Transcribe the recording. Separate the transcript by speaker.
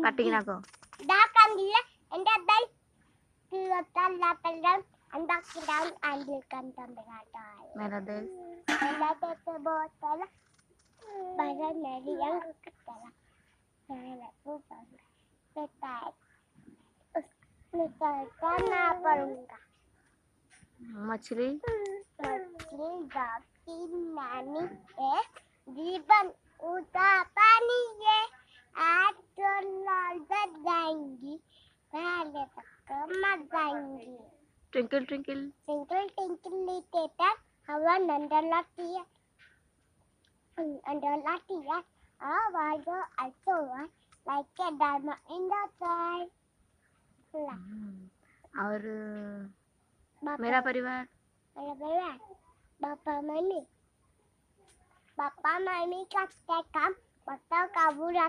Speaker 1: cutting ആക്കോ
Speaker 2: ഇതാക്കാനില്ല എൻ്റെ അതായി തീർത്തല്ലാപ്പെല്ലാം ഉണ്ടാക്കിയിട്ടാണ് ആൻഡിൽക്കാൻ തമ്മിലാട്ടായി
Speaker 1: मेरा देश
Speaker 2: എല്ലാത്തേക്ക് ബോത്തല പറഞ്ഞറിയാൻ കിട്ടല അങ്ങനെ പെട്ടായി ना पड़ूंगा
Speaker 1: मछली
Speaker 2: मछली जाती नानी है जीवन उदा पानी है आज तो लाल जाएंगी पहले तक मर जाएंगी
Speaker 1: twinkle twinkle
Speaker 2: twinkle twinkle little star हवा अंडर लाती है why do I so like a diamond in the sky
Speaker 1: और मेरा परिवार
Speaker 2: पापा मम्मी का काम बताओ काबू